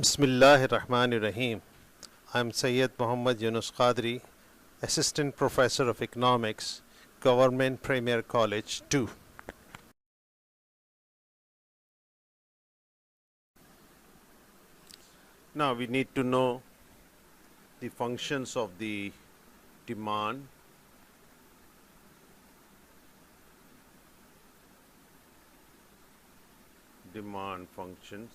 Bismillahirrahmanirrahim. I'm Syed Younus Qadri, Assistant Professor of Economics, Government Premier College 2. Now we need to know the functions of the demand, functions.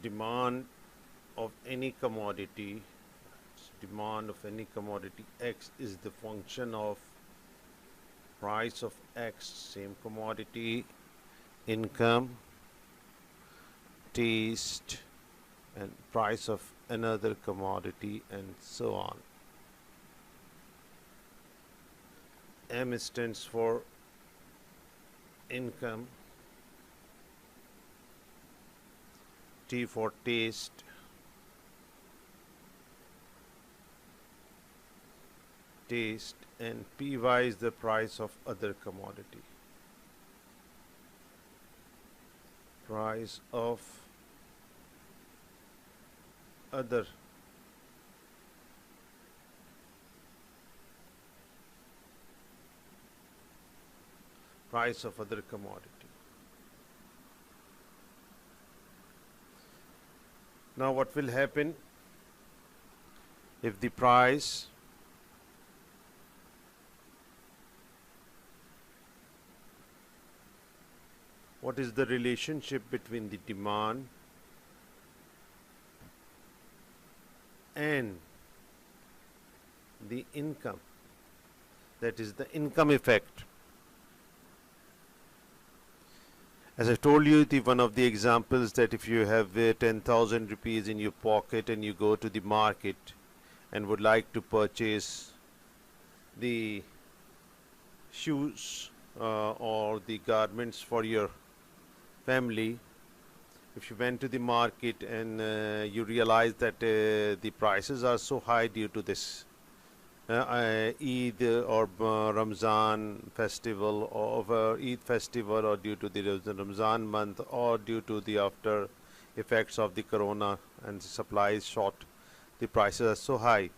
Demand of any commodity, X is the function of price of X, same commodity, income, taste, and price of another commodity, and so on. M stands for income, T for taste, and PY is the price of other commodity. Price of other commodity. Now what will happen if the price what is the relationship between the demand and the income, that is the income effect. As I told you, one of the examples that if you have 10,000 rupees in your pocket and you go to the market and would like to purchase the shoes or the garments for your family, if you went to the market and you realize that the prices are so high due to this Eid or Ramzan festival, or Eid festival, or due to the Ramzan month, or due to the after effects of the corona and the supply is short, the prices are so high.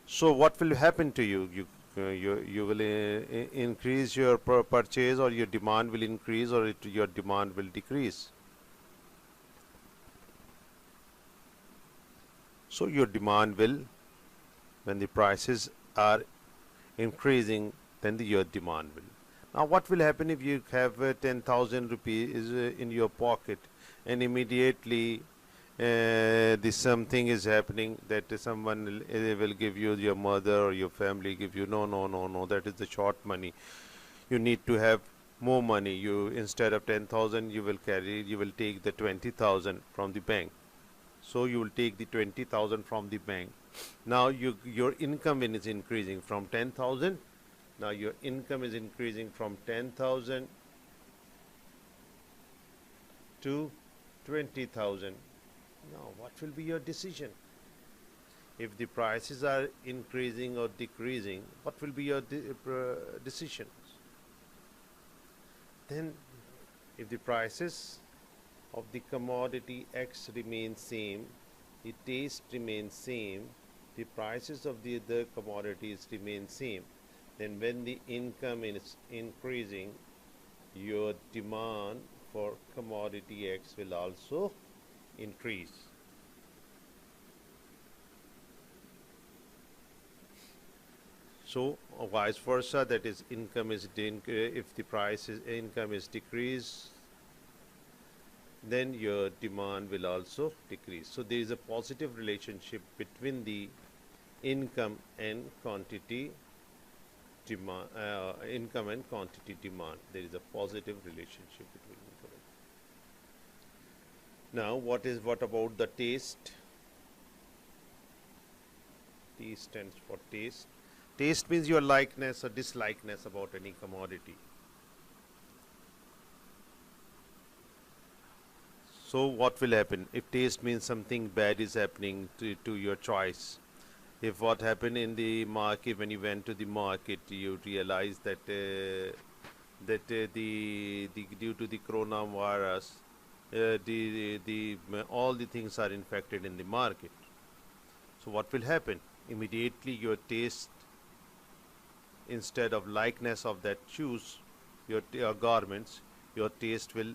So what will happen to you? You will increase your purchase, or your demand will increase, or your demand will decrease. So your demand will, when the prices are increasing, then your demand will. Now what will happen if you have 10,000 rupees in your pocket and immediately something is happening, that someone will give you, your mother or your family give you, no, that is the short money, you need to have more money. You, instead of 10,000, you will take the 20,000 from the bank. So you will take the 20,000 from the bank. Now your income is increasing from 10,000. Now your income is increasing from 10,000 to 20,000. Now what will be your decision? If the prices are increasing or decreasing, what will be your decisions? Then if the prices of the commodity X remain same, the taste remains same, the prices of the other commodities remain same, then when the income is increasing, your demand for commodity X will also increase. So vice versa, that is, income is if the income is decreased, then your demand will also decrease. So there is a positive relationship between the income and quantity demand. Income and quantity demand. There is a positive relationship between income and. Now, what about the taste? T stands for taste. Taste means your likeness or dislikeness about any commodity. So what will happen if taste means something bad is happening to your choice? If what happened in the market, when you went to the market, you realize that that the due to the coronavirus, all the things are infected in the market. So what will happen? Immediately your taste, instead of likeness of that shoes, your garments, your taste will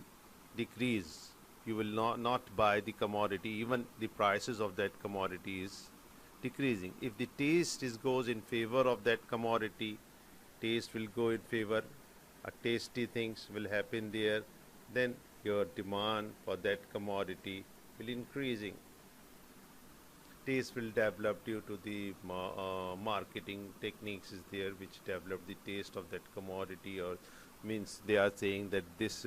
decrease. You will not buy the commodity, even the prices of that commodity is decreasing. If the taste goes in favor of that commodity, taste will go in favor, tasty things will happen there, then your demand for that commodity will increasing. Taste will develop due to the marketing techniques is there which develop the taste of that commodity, or means they are saying that this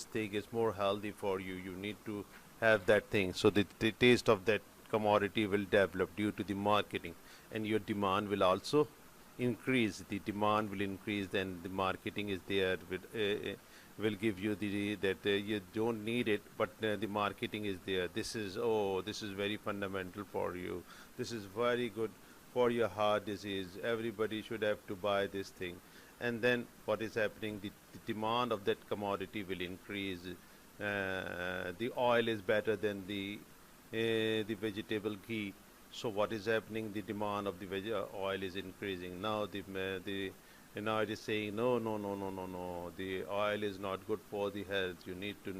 thing is more healthy for you, you need to have that thing. So the taste of that commodity will develop due to the marketing, and your demand will also increase. The demand will increase, then the marketing is there with will give you the that you don't need it, but the marketing is there. This is, oh, this is very fundamental for you, this is very good for your heart disease, everybody should have to buy this thing. And then what is happening, the demand of that commodity will increase. The oil is better than the vegetable ghee, so what is happening, the demand of the oil is increasing. Now the and now it is saying, no, no, no, no, no, no, the oil is not good for the health, you need to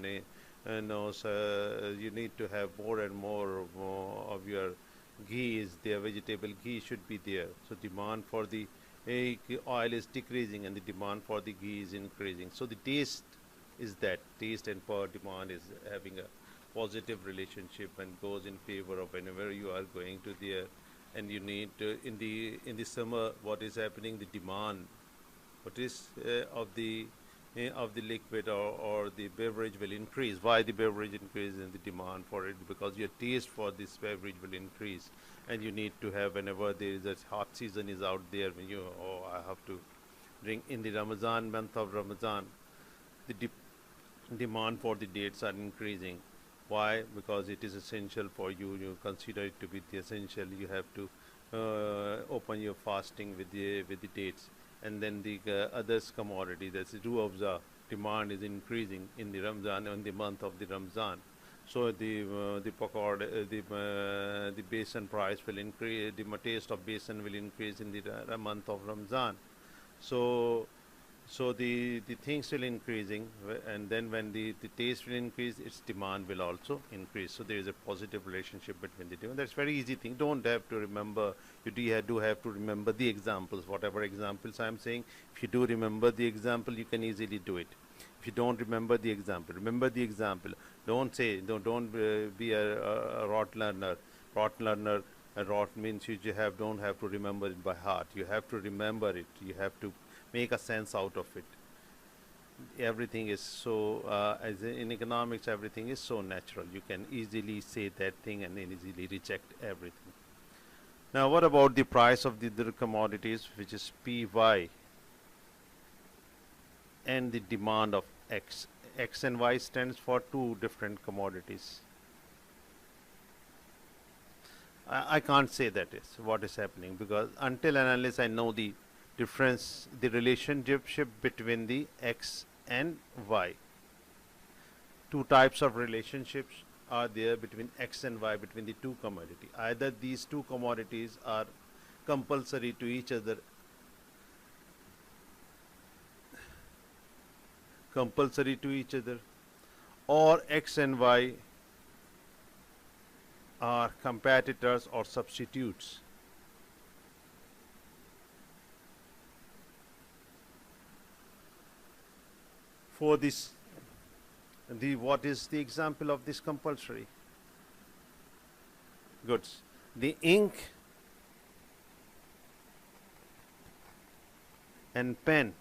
no, sir, you need to have more and more of your ghee is there, vegetable ghee should be there. So demand for the oil is decreasing and the demand for the ghee is increasing. So the taste is that, taste and power demand is having a positive relationship and goes in favor of whenever you are going to there. And you need to, in the summer, what is happening, the demand, what is of the liquid or the beverage will increase. Why the beverage increases and the demand for it? Because your taste for this beverage will increase, and you need to have, whenever there is a hot season is out there, when you, oh, I have to drink in the Ramadan, month of Ramadan, the demand for the dates are increasing. Why? Because it is essential for you, you consider it to be the essential, you have to open your fasting with the dates. And then the others commodity, that's the ruafza, demand is increasing in the Ramzan, in the month of the Ramzan. So the pakod, the besan price will increase, the taste of besan will increase in the month of Ramzan. So the things will increasing, and then when the taste will increase, its demand will also increase. So there is a positive relationship between the two. That's very easy thing. Don't have to remember. You do have to remember the examples. Whatever examples I'm saying, if you do remember the example, you can easily do it. If you don't remember the example, remember the example. Don't say, don't be a rot learner. Rot learner. Rot means you don't have to remember it by heart. You have to remember it. You have to make a sense out of it. Everything is so, as in economics, everything is so natural. You can easily say that thing and then easily reject everything. Now, what about the price of the commodities, which is PY, and the demand of X? X and Y stands for two different commodities. I can't say that is what is happening, because until and unless I know the difference, the relationship between the X and Y. Two types of relationships are there between X and Y, between the two commodities. Either these two commodities are compulsory to each other, or X and Y are competitors or substitutes. For this, what is the example of this compulsory goods? The ink and pen.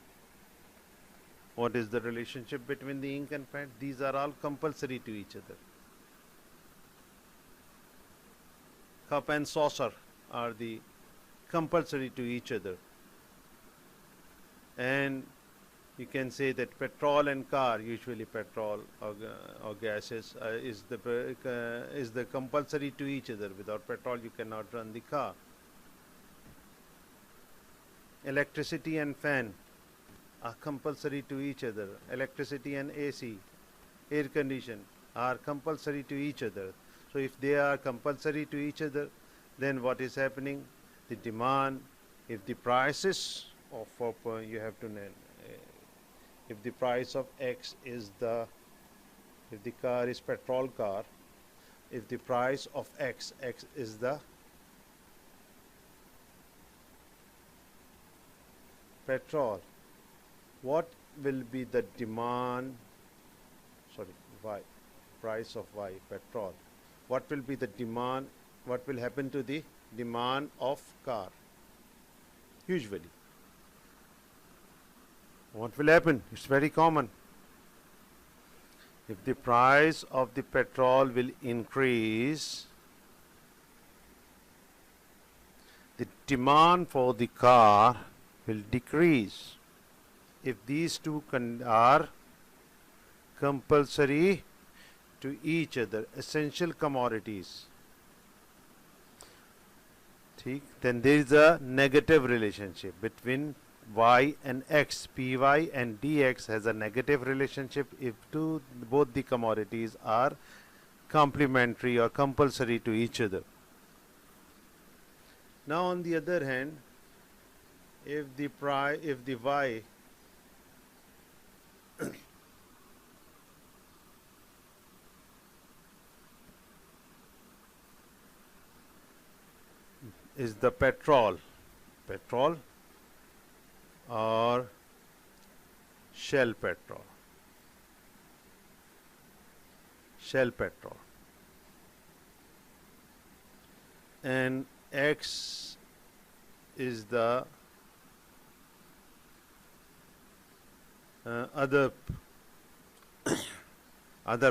What is the relationship between the ink and pen? These are all compulsory to each other. Cup and saucer are the compulsory to each other. And you can say that petrol and car, usually petrol or gases, is the compulsory to each other. Without petrol you cannot run the car. Electricity and fan are compulsory to each other. Electricity and AC, air condition are compulsory to each other. So if they are compulsory to each other, then what is happening? The demand, if the prices of you have to if the price of X is if the car is petrol car, if the price of X is the petrol, what will be the demand, sorry, Y, price of Y, petrol, what will be the demand, what will happen to the demand of car? Usually, what will happen? It's very common. If the price of the petrol will increase, the demand for the car will decrease. If these two are compulsory to each other, essential commodities, then there is a negative relationship between Y and X. Py and dx has a negative relationship if both the commodities are complementary or compulsory to each other. Now on the other hand, if the Y is the petrol or shell petrol, and X is the other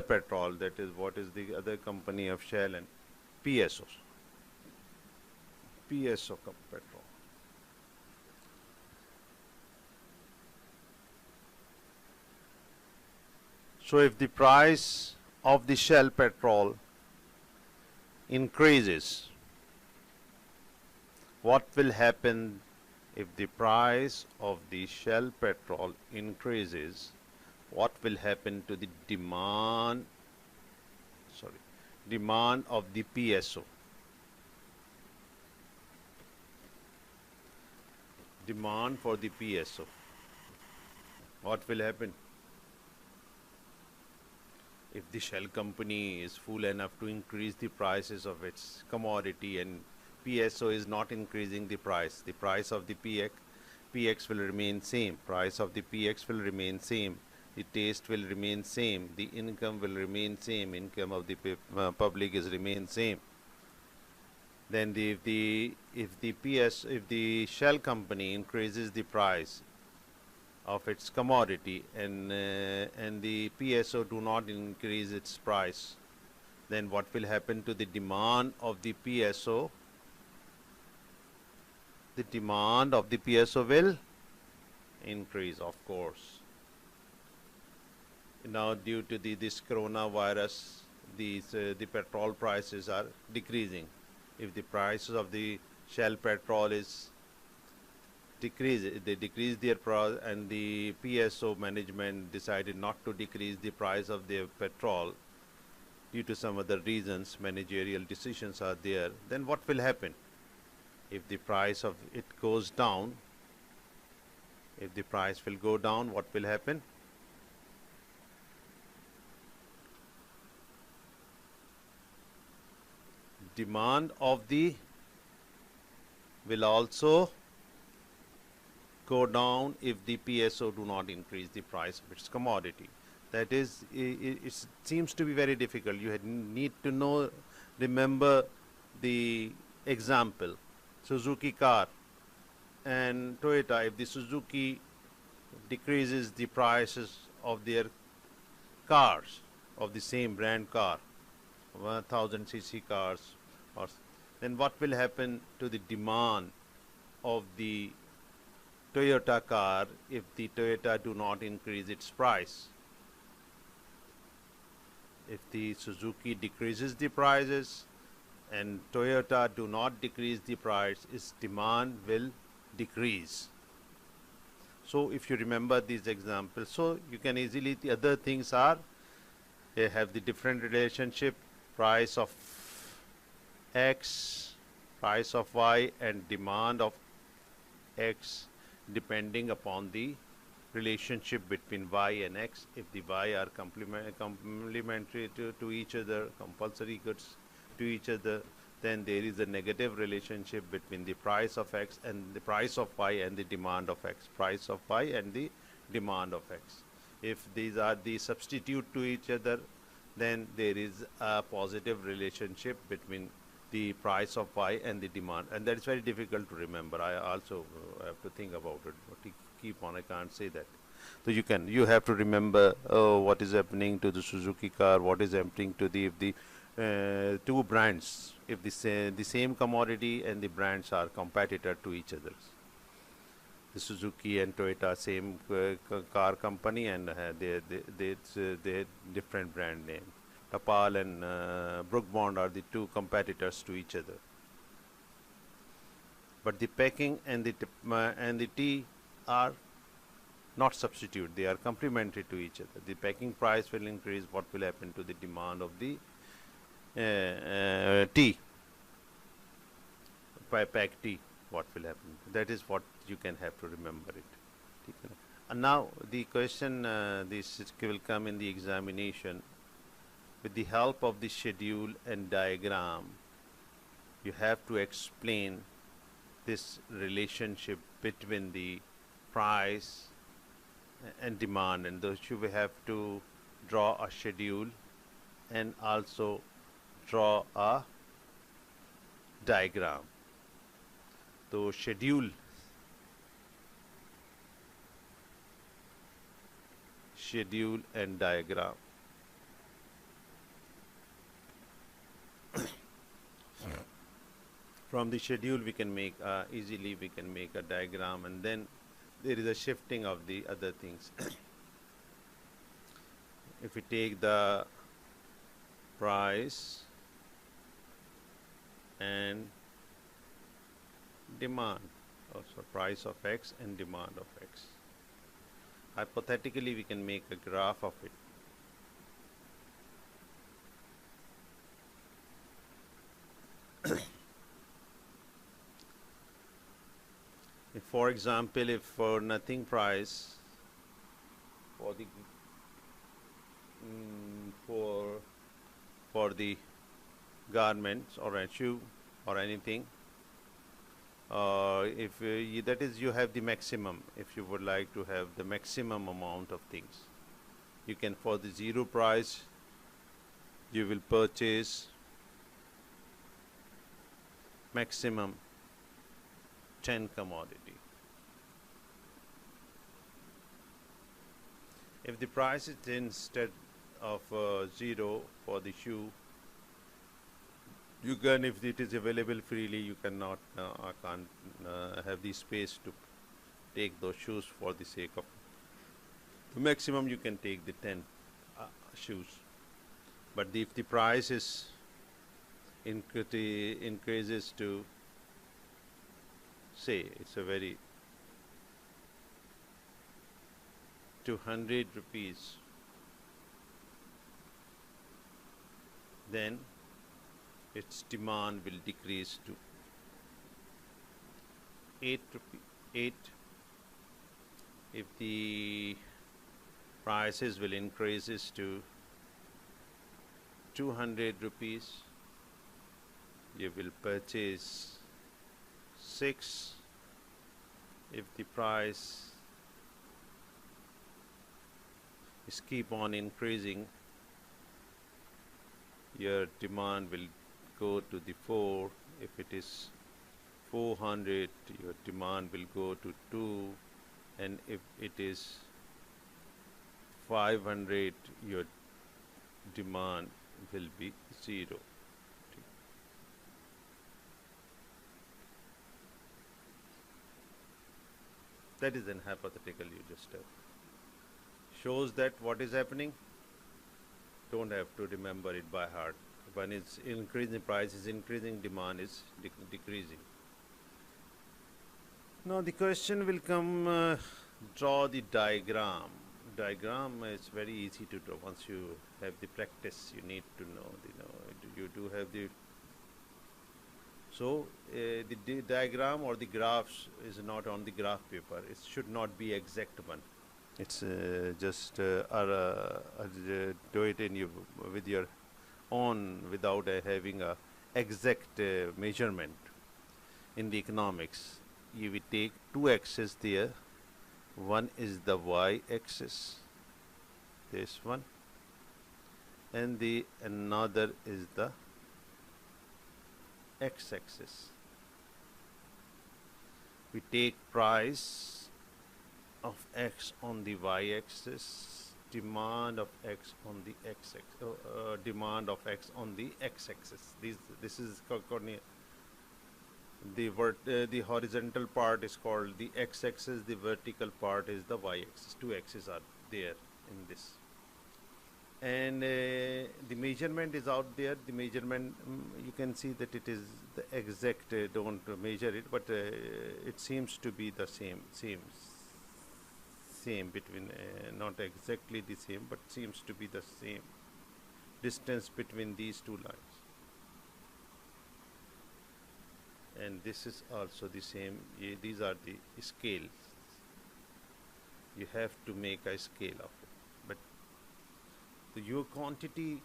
petrol, that is what is the other company of Shell and PSO petrol. So if the price of the Shell petrol increases, what will happen? If the price of the Shell petrol increases, what will happen to the demand of the PSO? Demand for the PSO. What will happen? If the Shell company is fool enough to increase the prices of its commodity and PSO is not increasing the price of the PX will remain same, price of the PX will remain same, the taste will remain same, the income will remain same, income of the public is remain same. Then if the Shell company increases the price of its commodity and the PSO do not increase its price, then what will happen to the demand of the PSO? The demand of the PSO will increase, of course. Now due to this coronavirus, the petrol prices are decreasing. If the prices of the Shell petrol is they decrease their price, and the PSO management decided not to decrease the price of their petrol due to some other reasons, managerial decisions are there, then what will happen? If the price of it goes down, if the price will go down, what will happen? Demand of the will also go down if the PSO do not increase the price of its commodity. That is, it seems to be very difficult. You need to remember the example. Suzuki car and Toyota, if the Suzuki decreases the prices of their cars of the same brand car, 1000 cc cars, then what will happen to the demand of the Toyota car if the Toyota do not increase its price? If the Suzuki decreases the prices and Toyota do not decrease the price, its demand will decrease. So if you remember these examples, so you can easily, the other things are, they have the different relationship, price of X, price of Y, and demand of X, depending upon the relationship between Y and X. If the Y are complementary to each other, compulsory goods to each other, then there is a negative relationship between the price of X and the price of Y and the demand of X, price of Y and the demand of X. If these are the substitute to each other, then there is a positive relationship between the price of Y and the demand, and that is very difficult to remember. I also have to think about it, but keep on, I can't say that. So you have to remember what is happening to the Suzuki car, what is happening to the, if the two brands, if the same commodity and the brands are competitor to each other. The Suzuki and Toyota, same car company, and they different brand name. Tapal and Brook Bond are the two competitors to each other. But the packing and the tea are not substitute; they are complementary to each other. The packing price will increase. What will happen to the demand of the tea? Pack tea. What will happen? That is what you can have to remember it. And now the question, this will come in the examination. With the help of the schedule and diagram, you have to explain this relationship between the price and demand, and thus you will have to draw a schedule and also draw a diagram. So schedule and diagram. From the schedule we can make easily we can make a diagram, and then there is a shifting of the other things. If we take the price and demand, also price of X and demand of X, hypothetically we can make a graph of it. If, for example, if for nothing price for the for the garments or a shoe or anything, if that is, you have the maximum. If you would like to have the maximum amount of things, you can, for the zero price, you will purchase maximum 10 commodity. If the price is instead of 0 for the shoe, you can, if it is available freely, you cannot, I can't have the space to take those shoes for the sake of the maximum. You can take the 10 shoes, but if the price is increases to, say, it's a very 200 rupees, then its demand will decrease to 8. If the prices will increases to 200 rupees, you will purchase 6. If the price is keep on increasing, your demand will go to the 4. If it is 400, your demand will go to 2, and if it is 500, your demand will be 0. That is an hypothetical you just have. Shows that what is happening. Don't have to remember it by heart. When it's increasing, price is increasing, demand is decreasing. Now the question will come, draw the diagram. Diagram is very easy to draw. Once you have the practice, you need to know, you do have the, so the diagram or the graphs is not on the graph paper. It should not be exact one. It's just do it in your, with your own, without having a exact measurement. In the economics, you will take two axes there. One is the y-axis, this one, and the another is the x-axis. We take price of x on the y-axis, demand of x on the x-axis, demand of x on the x-axis. This is the horizontal part is called the x-axis, the vertical part is the y-axis. Two axes are there in this, and the measurement is out there. The measurement, you can see that it is the exact, don't measure it, but it seems to be the same between, not exactly the same, but seems to be the same distance between these two lines. And this is also the same. These are the scales. You have to make a scale of it, but your quantity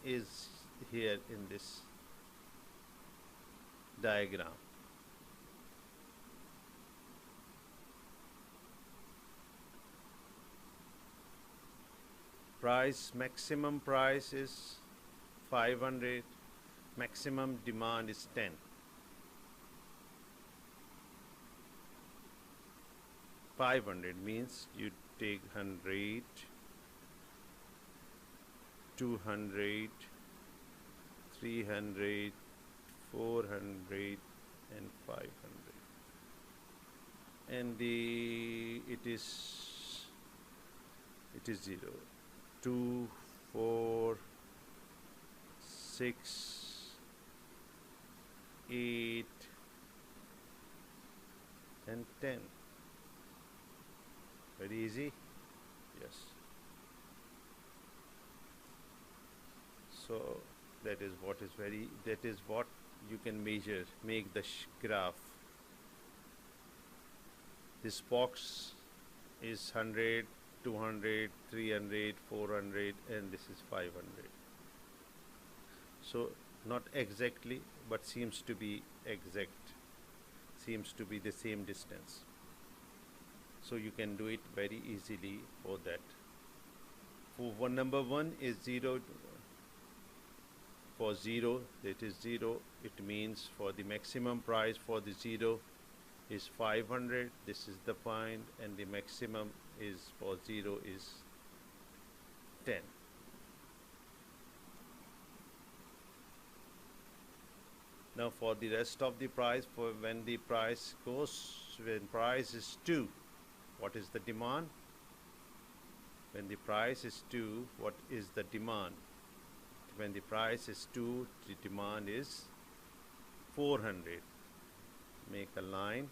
is here in this diagram. Price, maximum price is 500, maximum demand is 10. $500 means you take 100, 200, 300, 400, and 500. And it is 0, 2, 4, 6, 8, and 10. Very easy. Yes. So that is what you can measure, make the graph. This box is 100, 200, 300, 400, and this is 500. So not exactly, but seems to be exact, seems to be the same distance. So you can do it very easily for that. For number 1 is 0. For 0, that is 0. It means for the maximum price for the 0 is 500. This is the point, and the maximum is for 0 is 10. Now for the rest of the price, for when the price is 2, what is the demand? When the price is 2, what is the demand? When the price is 2, the demand is 400. Make a line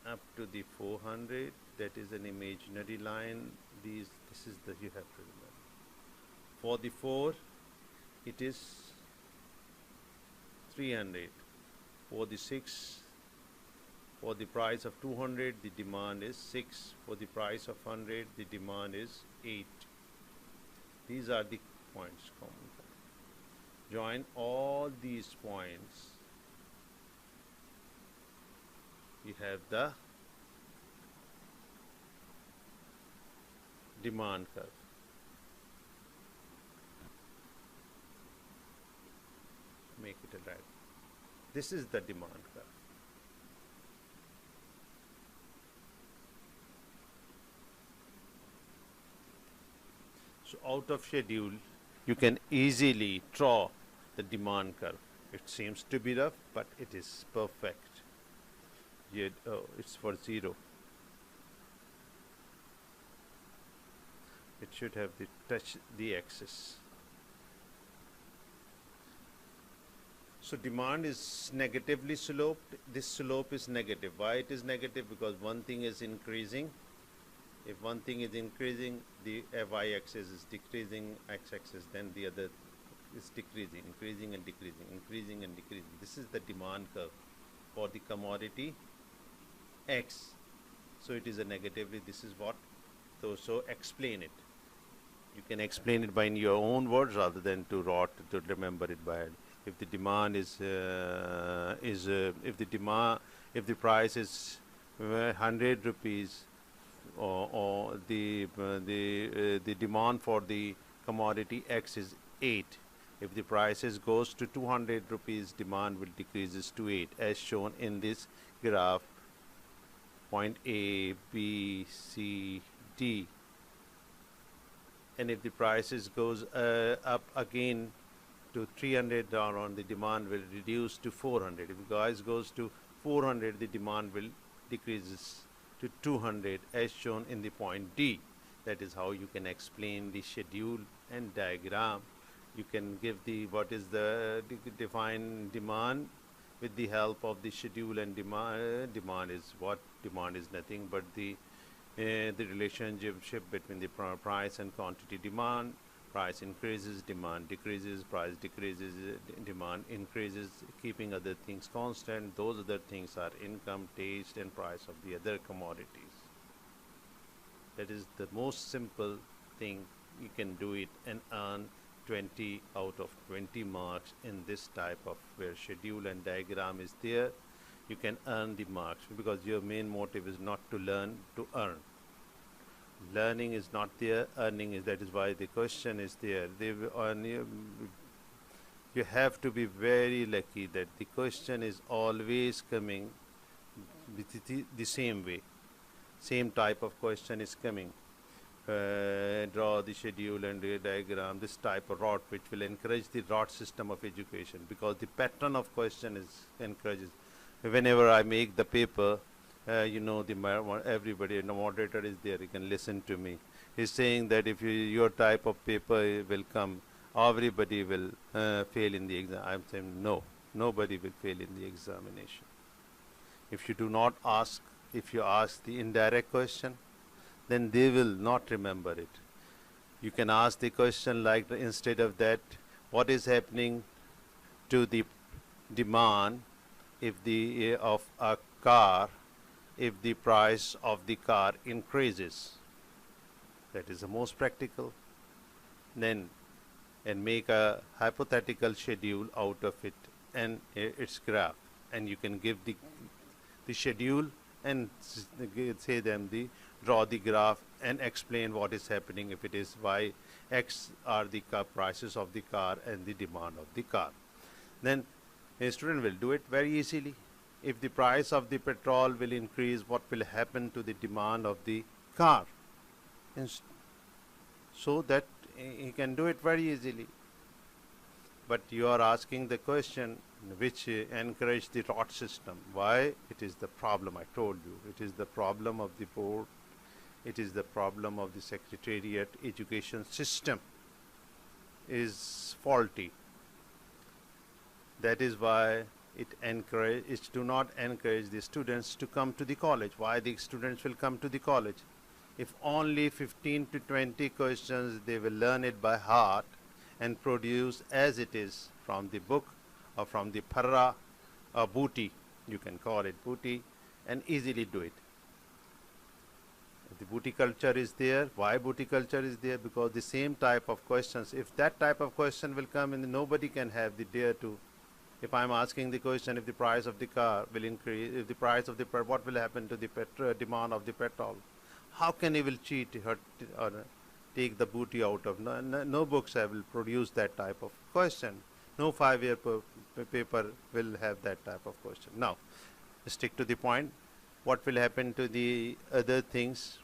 up to the 400. That is an imaginary line. This is the, you have to remember. For the 4, it is 300. For the 6, for the price of 200, the demand is 6. For the price of 100, the demand is 8. These are the points, common point. Join all these points. You have the demand curve. Make it a red. This is the demand curve. So out of schedule, you can easily draw the demand curve. It seems to be rough, but it is perfect. Yet, it's for 0. It should have touch the axis. So demand is negatively sloped. This slope is negative. Why it is negative? Because one thing is increasing. If one thing is increasing, the y-axis is decreasing, x-axis, then the other is decreasing, increasing and decreasing, increasing and decreasing. This is the demand curve for the commodity X. So it is a negatively, this is what, so explain it. You can explain it by in your own words rather than to remember it by head. If the demand is if the price is 100 rupees, or the demand for the commodity X is 8. If the prices goes to 200 rupees, demand will decreases to 8, as shown in this graph. Point A, B, C, D. And if the prices goes up again to 300 on, the demand will reduce to 400. If the price goes to 400, the demand will decreases to 200, as shown in the point D. That is how you can explain the schedule and diagram. You can give the what is the define demand with the help of the schedule and demand. Demand is what? Demand is nothing but the relationship between the price and quantity. Demand, price increases, demand decreases, price decreases, demand increases, keeping other things constant. Those other things are income, taste and price of the other commodities. That is the most simple thing. You can do it and earn 20 out of 20 marks in this type of where schedule and diagram is there. You can earn the marks because your main motive is not to learn, to earn. Learning is not there, earning is. That is why the question is there. You have to be very lucky that the question is always coming with the same way. Same type of question is coming. Draw the schedule and the diagram, this type of rot, which will encourage the rot system of education, because the pattern of question is encourages. Whenever I make the paper, everybody, the moderator is there, you can listen to me. He's saying that if your type of paper will come, everybody will fail in the exam. I'm saying no, nobody will fail in the examination. If you do not ask, if you ask the indirect question, then they will not remember it. You can ask the question like, instead of that, what is happening to the demand if the of a car if the price of the car increases? That is the most practical. Then and make a hypothetical schedule out of it and its graph, and you can give the schedule and say them draw the graph and explain what is happening if it is y, x are the prices of the car and the demand of the car. Then a student will do it very easily. If the price of the petrol will increase, what will happen to the demand of the car? And so that he can do it very easily. But you are asking the question which encourage the rot system. Why? It is the problem, I told you. It is the problem of the board. It is the problem of the secretariat. Education system is faulty. That is why it do not encourage the students to come to the college. Why the students will come to the college? If only 15 to 20 questions, they will learn it by heart and produce as it is from the book or from the parra or booty, you can call it booty, and easily do it. The booty culture is there. Why booty culture is there? Because the same type of questions, if that type of question will come in, nobody can have the dare to. If I'm asking the question, if the price of the car will increase, if the price of the what will happen to the demand of the petrol? How can he will cheat or take the booty out of? No books will produce that type of question. No 5-year paper will have that type of question. Now, stick to the point. What will happen to the other things,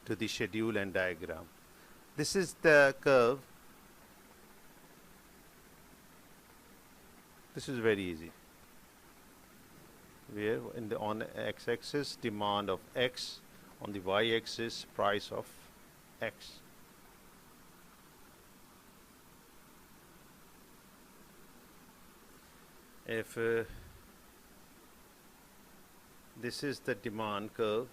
to the schedule and diagram? This is the curve. This is very easy. Where on the x-axis demand of x, on the y-axis price of x. If this is the demand curve,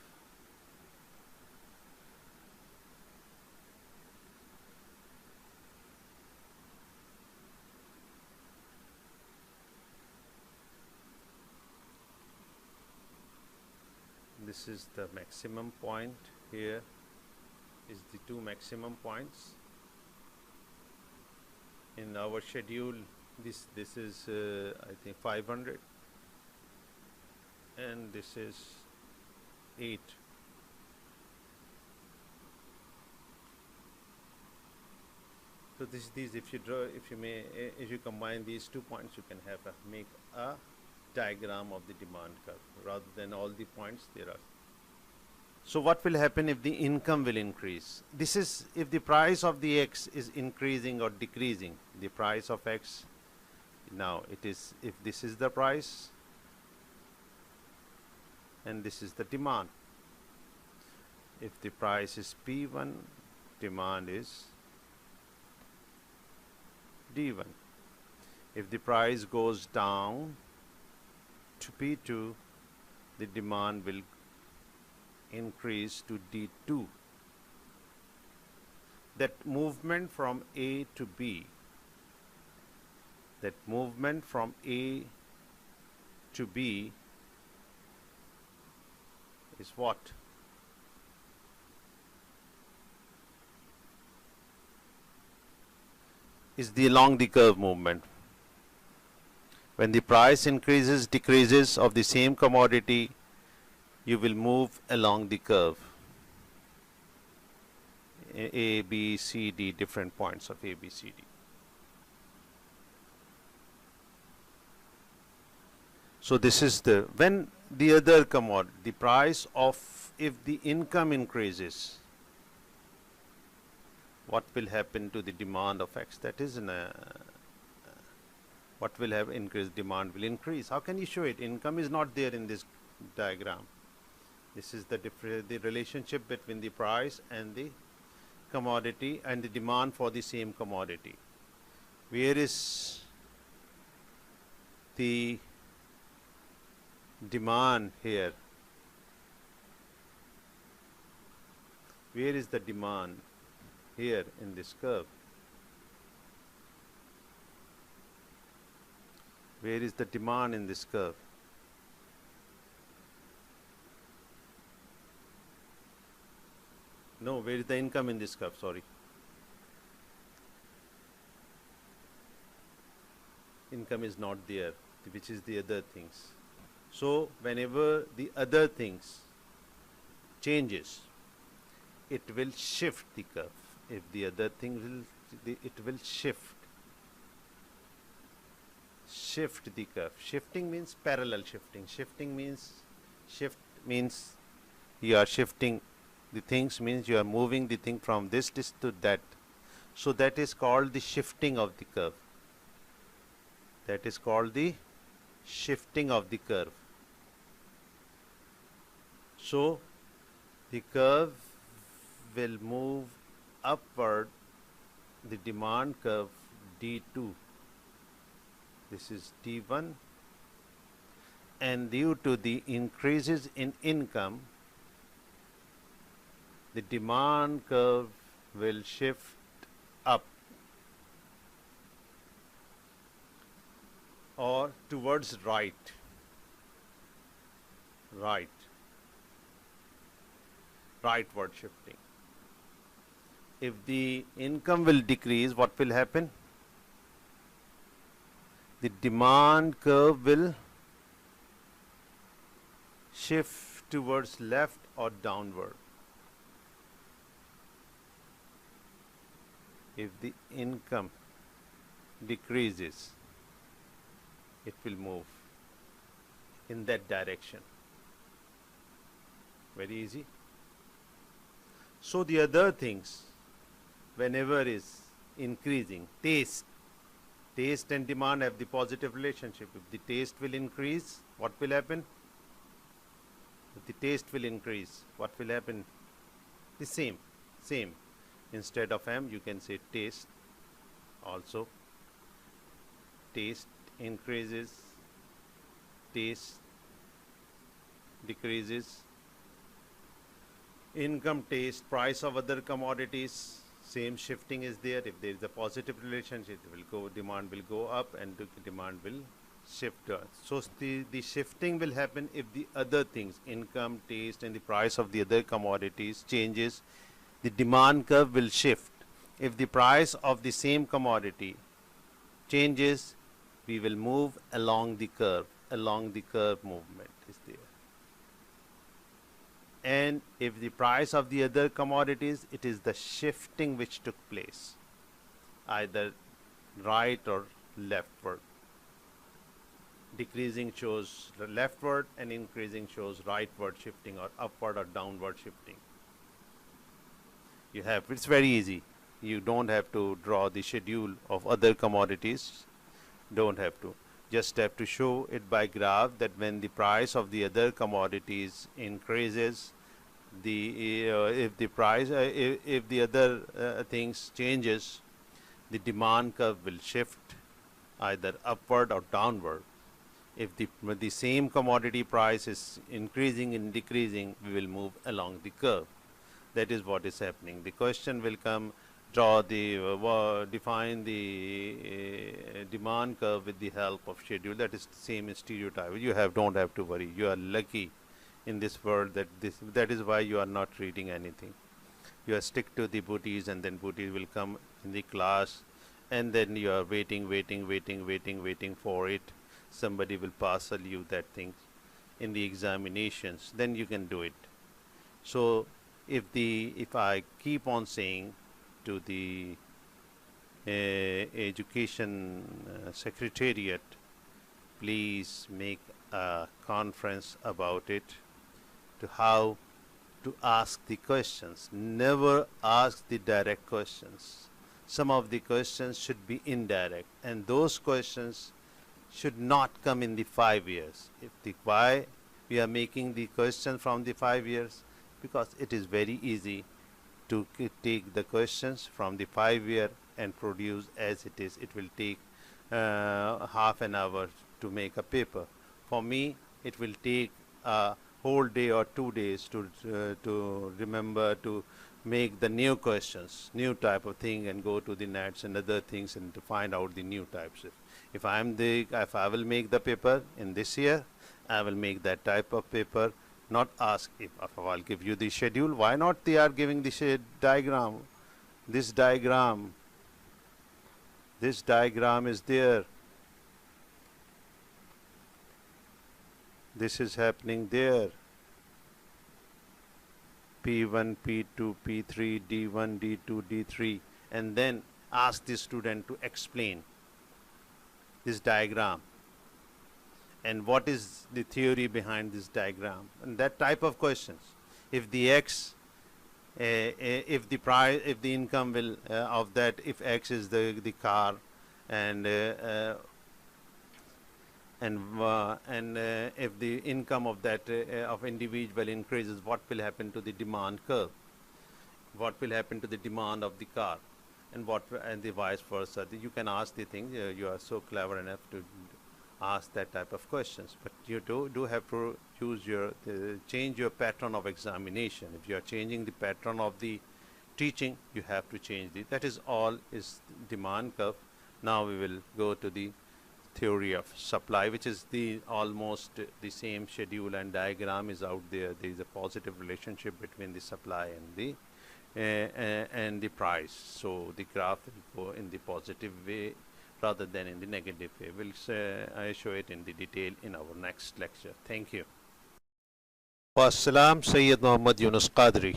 this is the maximum point. Here is the two maximum points in our schedule. This is I think 500, and this is 8. So these if you combine these 2 points, you can make a diagram of the demand curve rather than all the points there are. So what will happen if the income will increase? This is if the price of the X is increasing or decreasing. The price of X, now it is, if this is the price and this is the demand. If the price is P1, demand is D1. If the price goes down to P2, the demand will increase to D2. That movement from A to B, that movement from A to B is what? Is the along the curve movement. When the price increases, decreases of the same commodity, you will move along the curve. A, B, C, D, different points of A, B, C, D. So this is the, when the other commodity, the price of, if the income increases, what will happen to the demand of X? That is what will have increased, demand will increase. How can you show it? Income is not there in this diagram. This is the relationship between the price and the commodity and the demand for the same commodity. Where is the demand here? Where is the demand here in this curve? Where is the demand in this curve? No, where is the income in this curve? Sorry. Income is not there, which is the other things. So whenever the other things changes, it will shift the curve. If the other thing will, it will shift the curve. Shifting means parallel shifting. Shifting means, shift means you are shifting the things, means you are moving the thing from this to that. So that is called the shifting of the curve. That is called the shifting of the curve. So the curve will move upward, the demand curve D2. This is D1, and due to the increases in income, the demand curve will shift up or towards rightward shifting. If the income will decrease, what will happen? The demand curve will shift towards left or downward. If the income decreases, it will move in that direction. Very easy. So the other things, whenever is increasing, taste and demand have the positive relationship. If the taste will increase, what will happen? If the taste will increase, what will happen? The same. Instead of M, you can say taste also. Taste increases, taste decreases. Income, taste, price of other commodities, same shifting is there. If there is a positive relationship, it will go, demand will go up and the demand will shift. So the shifting will happen if the other things, income, taste and the price of the other commodities changes, the demand curve will shift. If the price of the same commodity changes, we will move along the curve movement is there. And if the price of the other commodities, it is the shifting which took place, either right or leftward. Decreasing shows leftward and increasing shows rightward shifting or upward or downward shifting. It's very easy. You don't have to draw the schedule of other commodities. Don't have to. Just have to show it by graph that when the price of the other commodities increases, if the other things changes, the demand curve will shift either upward or downward. If the same commodity price is increasing and decreasing, we will move along the curve. That is what is happening. The question will come, define the demand curve with the help of schedule. That is the same as stereotype. Don't have to worry. You are lucky in this world that is why you are not reading anything. You are stick to the booties, and then booties will come in the class, and then you are waiting for it. Somebody will parcel you that thing in the examinations, then you can do it. So if I keep on saying to the education secretariat, please make a conference about it, to how to ask the questions. Never ask the direct questions. Some of the questions should be indirect, and those questions should not come in the 5 years. Why we are making the question from the 5 years? Because it is very easy to take the questions from the 5 year and produce as it is. It will take half an hour to make a paper. For me, it will take a whole day or 2 days to remember to make the new questions, new type of thing, and go to the nets and other things and to find out the new types. If I will make the paper in this year, I will make that type of paper. Not ask if I'll give you the schedule. Why not they are giving the diagram? This diagram is there. This is happening there. P1, P2, P3, D1, D2, D3, and then ask the student to explain this diagram and what is the theory behind this diagram, and that type of questions. If the X, if the income will of that, if X is the car, and if the income of that of individual increases, what will happen to the demand curve? What will happen to the demand of the car, and the vice versa? You can ask the thing. You are so clever enough to ask that type of questions, but you do have to change your pattern of examination. If you are changing the pattern of the teaching, you have to change that is all is demand curve. Now we will go to the theory of supply, which is almost the same schedule and diagram is out there. There is a positive relationship between the supply and the price. So the graph will go in the positive way rather than in the negative way. I show it in the detail in our next lecture. Thank you. Wassalam, Syed Younus Qadri.